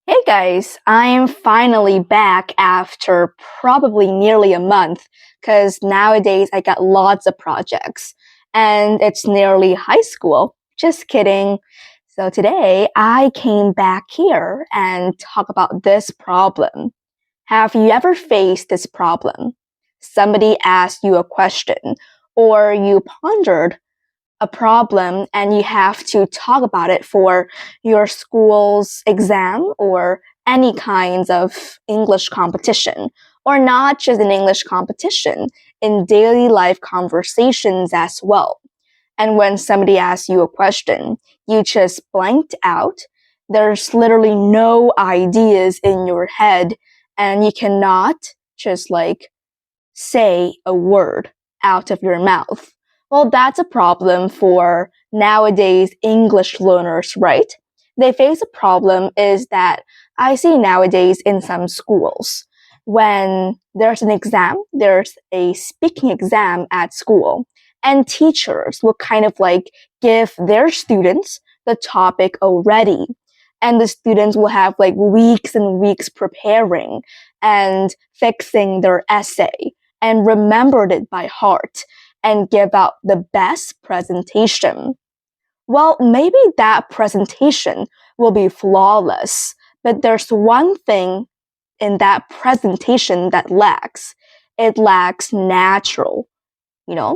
Hey guys, I'm finally back after probably nearly a month because nowadays I got lots of projects and it's nearly high school. Just kidding. So today I came back here and talk about this problem. Have you ever faced this problem? Somebody asked you a question or you pondered a problem and you have to talk about it for your school's exam or any kinds of English competition, or not just an English competition, in daily life conversations as well. And when somebody asks you a question, you just blanked out. There's literally no ideas in your head, and you cannot just say a word out of your mouth. Well, that's a problem for nowadays English learners, right? They face a problem is that I see nowadays in some schools when there's an exam, there's a speaking exam at school, and teachers will give their students the topic already. And the students will have weeks and weeks preparing and fixing their essay and remembered it by heart and give out the best presentation. Well, maybe that presentation will be flawless, but there's one thing in that presentation that lacks. It lacks natural,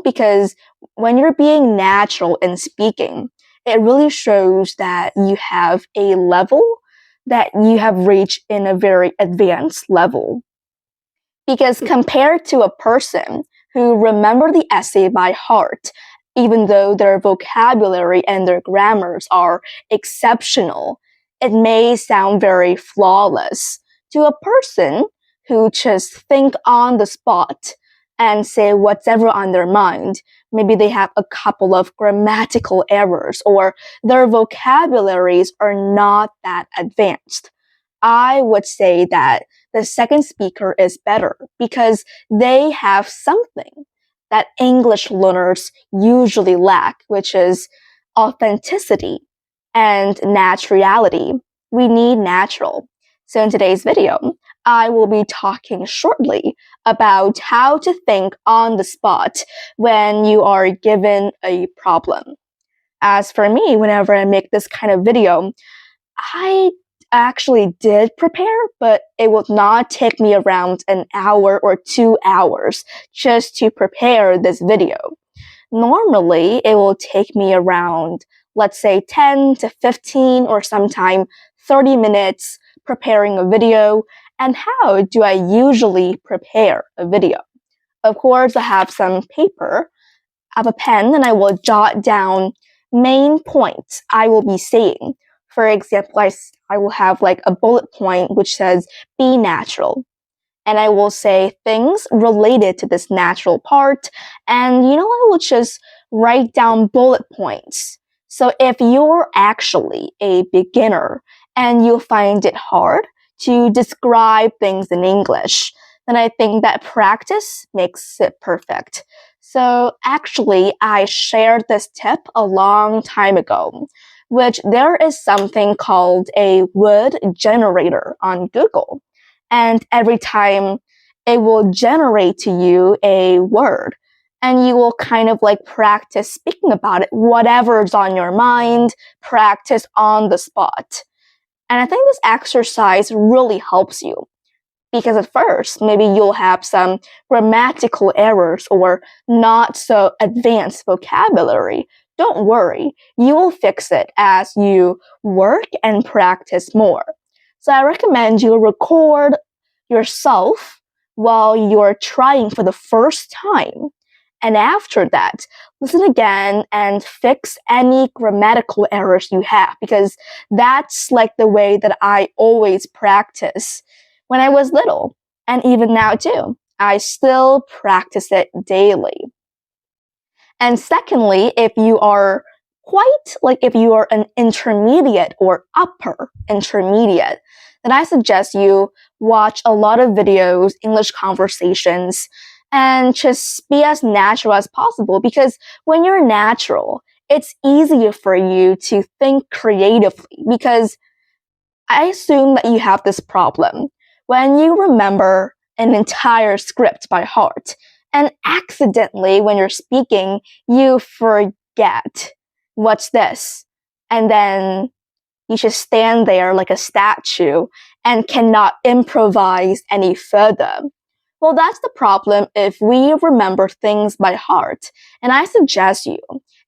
because when you're being natural in speaking, it really shows that you have a level that you have reached in a very advanced level. Because compared to a person who remember the essay by heart, even though their vocabulary and their grammars are exceptional, it may sound very flawless. To a person who just think on the spot and say whatever on their mind, maybe they have a couple of grammatical errors or their vocabularies are not that advanced. I would say that the second speaker is better because they have something that English learners usually lack, which is authenticity and naturality. We need natural. So in today's video, I will be talking shortly about how to think on the spot when you are given a problem. As for me, whenever I make this kind of video, I actually did prepare, but it would not take me around an hour or 2 hours just to prepare this video. Normally, it will take me around, let's say 10 to 15 or sometime 30 minutes preparing a video. And how do I usually prepare a video? Of course, I have some paper, I have a pen, and I will jot down main points I will be saying. For example, I will have a bullet point which says be natural. And I will say things related to this natural part. And I will just write down bullet points. So if you're actually a beginner and you find it hard to describe things in English, then I think that practice makes it perfect. So actually, I shared this tip a long time ago, which there is something called a word generator on Google. And every time it will generate to you a word and you will practice speaking about it, whatever's on your mind, practice on the spot. And I think this exercise really helps you because at first, maybe you'll have some grammatical errors or not so advanced vocabulary. Don't worry, you will fix it as you work and practice more. So I recommend you record yourself while you're trying for the first time. And after that, listen again and fix any grammatical errors you have because that's the way that I always practice when I was little. And even now too, I still practice it daily. And secondly, if you are if you are an intermediate or upper intermediate, then I suggest you watch a lot of videos, English conversations, and just be as natural as possible because when you're natural, it's easier for you to think creatively because I assume that you have this problem. When you remember an entire script by heart, and accidentally, when you're speaking, you forget, what's this? And then you just stand there like a statue and cannot improvise any further. Well, that's the problem if we remember things by heart. And I suggest you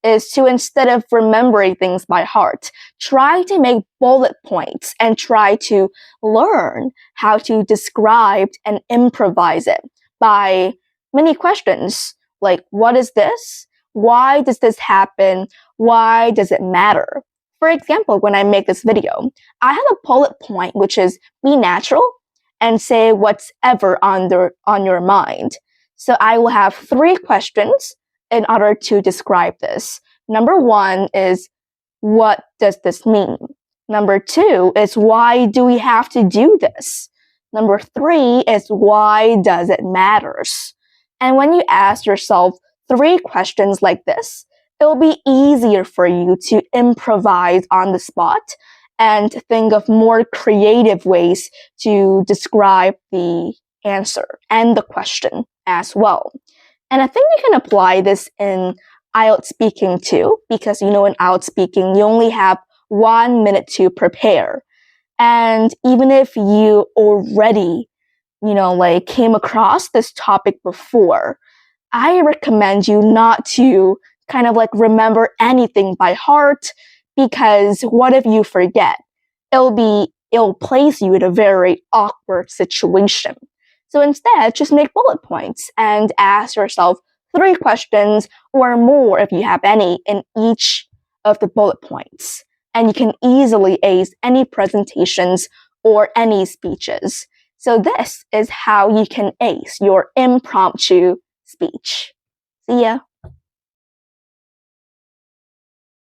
is to, instead of remembering things by heart, try to make bullet points and try to learn how to describe and improvise it by many questions like, what is this? Why does this happen? Why does it matter? For example, when I make this video, I have a bullet point which is be natural and say what's ever on your mind. So I will have 3 questions in order to describe this. Number 1 is, what does this mean? Number 2 is, why do we have to do this? Number 3 is, why does it matters? And when you ask yourself 3 questions like this, it'll be easier for you to improvise on the spot and think of more creative ways to describe the answer and the question as well. And I think you can apply this in IELTS speaking too, because in IELTS speaking, you only have 1 minute to prepare. And even if you already, came across this topic before, I recommend you not to remember anything by heart, because what if you forget? It'll place you in a very awkward situation. So instead, just make bullet points and ask yourself 3 questions or more if you have any in each of the bullet points. And you can easily ace any presentations or any speeches. So this is how you can ace your impromptu speech. See ya.